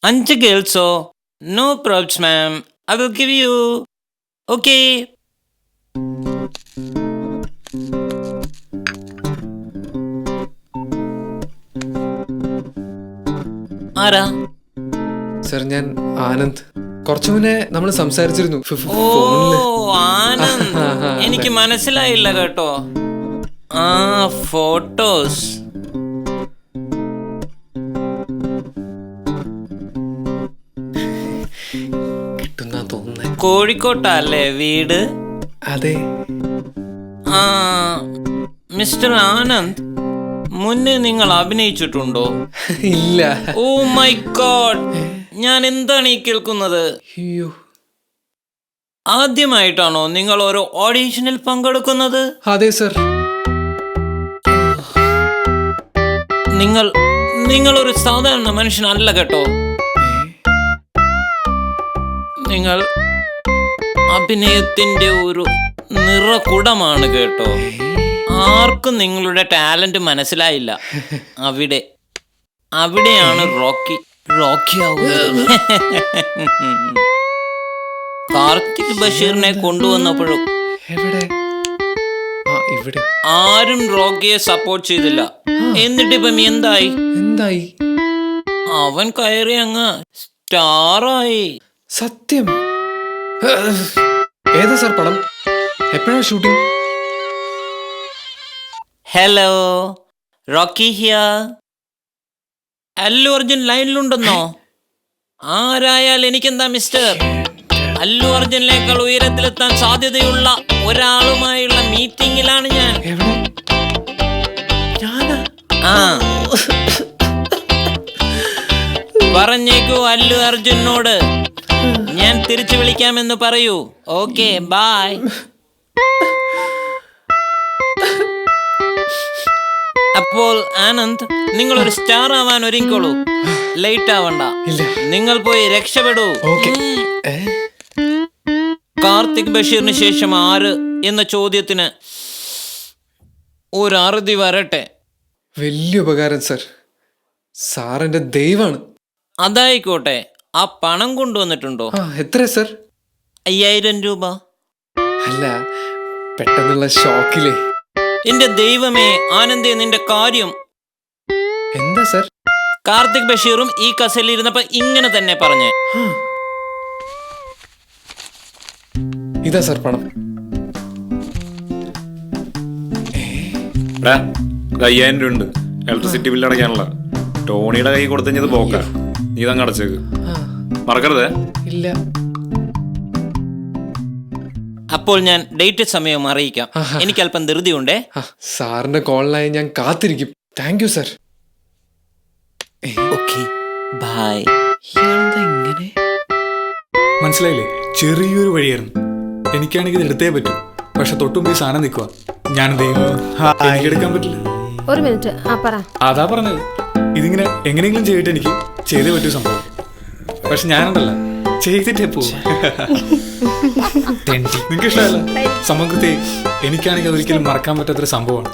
5 girls. No problems, ma'am. I will give you. Okay. ആരാ? Sir, ഞാൻ ആനന്ദ്. കുറച്ചു മുന്നേ നമ്മൾ സംസാരിച്ചിരുന്നു ഓ ആനന്ദ്, എനിക്ക് മനസ്സിലായില്ല കേട്ടോ. ആ ഫോട്ടോസ് കിട്ടുന്ന തോന്നുന്നേ. കോഴിക്കോട്ടല്ലേ വീട്? അതെ. ആ മിസ്റ്റർ ആനന്ദ്, മുന്നേ നിങ്ങൾ അഭിനയിച്ചിട്ടുണ്ടോ? ഇല്ല. ഓ മൈ ഗോഡ്, ഞാൻ എന്താണ് ഈ കേൾക്കുന്നത്? അയ്യോ, ആദ്യമായിട്ടാണോ നിങ്ങൾ ഓരോ ഓഡീഷനിൽ പങ്കെടുക്കുന്നത്? അതെ സർ. നിങ്ങൾ ഒരു സാധാരണ മനുഷ്യനല്ല കേട്ടോ. നിങ്ങൾ അഭിനയത്തിന്റെ ഒരു നിറകുടമാണ് കേട്ടോ. ആർക്കും നിങ്ങളുടെ ടാലന്റ് മനസ്സിലായില്ല. അവിടെയാണ് റോക്കി ആവുന്നത്. കാർത്തിക് ബഷീറിനെ കൊണ്ടുവന്നപ്പോഴും എവിടെ? ഇവിടെ ആരും റോക്കിയെ സപ്പോർട്ട് ചെയ്തില്ല. എന്നിട്ടിപ്പം എന്തായി? അവൻ കയറി അങ്ങ് സ്റ്റാറായി. സത്യം? ഏതാ സർ പടം? എപ്പോഴാണ് shooting? Hello, Rocky here. Allu Arjun ലൈനിലുണ്ടെന്നോ? ആരായാൽ എനിക്കെന്താ മിസ്റ്റർ. അല്ലു അർജുനിലേക്കാൾ ഉയരത്തിലെത്താൻ സാധ്യതയുള്ള ഒരാളുമായുള്ള മീറ്റിംഗിലാണ് ഞാൻ. ആ പറഞ്ഞേക്കൂ അല്ലു അർജുനോട് ഞാൻ തിരിച്ചു വിളിക്കാമെന്ന് പറയൂ. Okay, bye. അപ്പോൾ ആനന്ദ്, നിങ്ങളൊരു സ്റ്റാർ ആവാൻ ഒരുങ്ങിക്കോളൂ. ലേറ്റ് ആവണ്ട. നിങ്ങൾ പോയി രക്ഷപ്പെടൂ. കാർത്തിക് ബഷീറിന് ശേഷം ആര് എന്ന ചോദ്യത്തിന് ഒരു അറുതി വരട്ടെ. വലിയ ഉപകാരം സർ. സാറിന്റെ ദൈവാണ്. അതായിക്കോട്ടെ. ആ പണം കൊണ്ടുവന്നിട്ടുണ്ടോ? എത്ര സർ? 5000 രൂപ. അല്ല, പെട്ടെന്നുള്ള ഷോക്കിലേ. എന്റെ ദൈവമേ ആനന്ദേ, നിന്റെ കാര്യം എന്താ സർ? കാർത്തിക് ബഷീറും ഈ കസേരയിൽ ഇരുന്നപ്പോ ഇങ്ങനെ തന്നെ പറഞ്ഞേ. ഇതാ സർ പണം. 5000 രൂപ ഉണ്ട്. ഇലക്ട്രിസിറ്റി ബില്ല് അടയ്ക്കാനുള്ള. ടോണിയുടെ കൈ കൊടുത്തത് പോക്ക. നീ തങ്ങ് അടച്ചേക്ക്, മറക്കരുതേ. ഇല്ല. അപ്പോൾ ഞാൻ ഡേറ്റ് സമയം അറിയിക്കാം. എനിക്ക് അല്പം ധൃതിയുണ്ടേ. സാറിന്റെ കോളിനായി ഞാൻ കാത്തിരിക്കും. Thank you sir. Okay, bye. ഇങ്ങനെ മനസ്സിലായില്ലേ? ചെറിയൊരു വഴിയായിരുന്നു. എനിക്കാണെങ്കിൽ ഇത് എടുത്തേ പറ്റൂ. പക്ഷെ തൊട്ടും പോയി സാധനം നിൽക്കുക. ഞാൻ എനിക്ക് എടുക്കാൻ പറ്റില്ല. ഒരു മിനിറ്റ്. അതാ പറഞ്ഞത്. ഇതിങ്ങനെ എങ്ങനെയെങ്കിലും ചെയ്തിട്ട് എനിക്ക് ചെയ്തേ പറ്റൂ സംഭവം. പക്ഷെ ഞാനുണ്ടല്ല, ചെയ്തിട്ടേ പോവും. നിങ്ങൾക്ക് ഇഷ്ടമല്ല സംഭവം. കൃത്യം എനിക്കാണെങ്കിൽ അതൊരിക്കലും മറക്കാൻ പറ്റാത്തൊരു സംഭവമാണ്.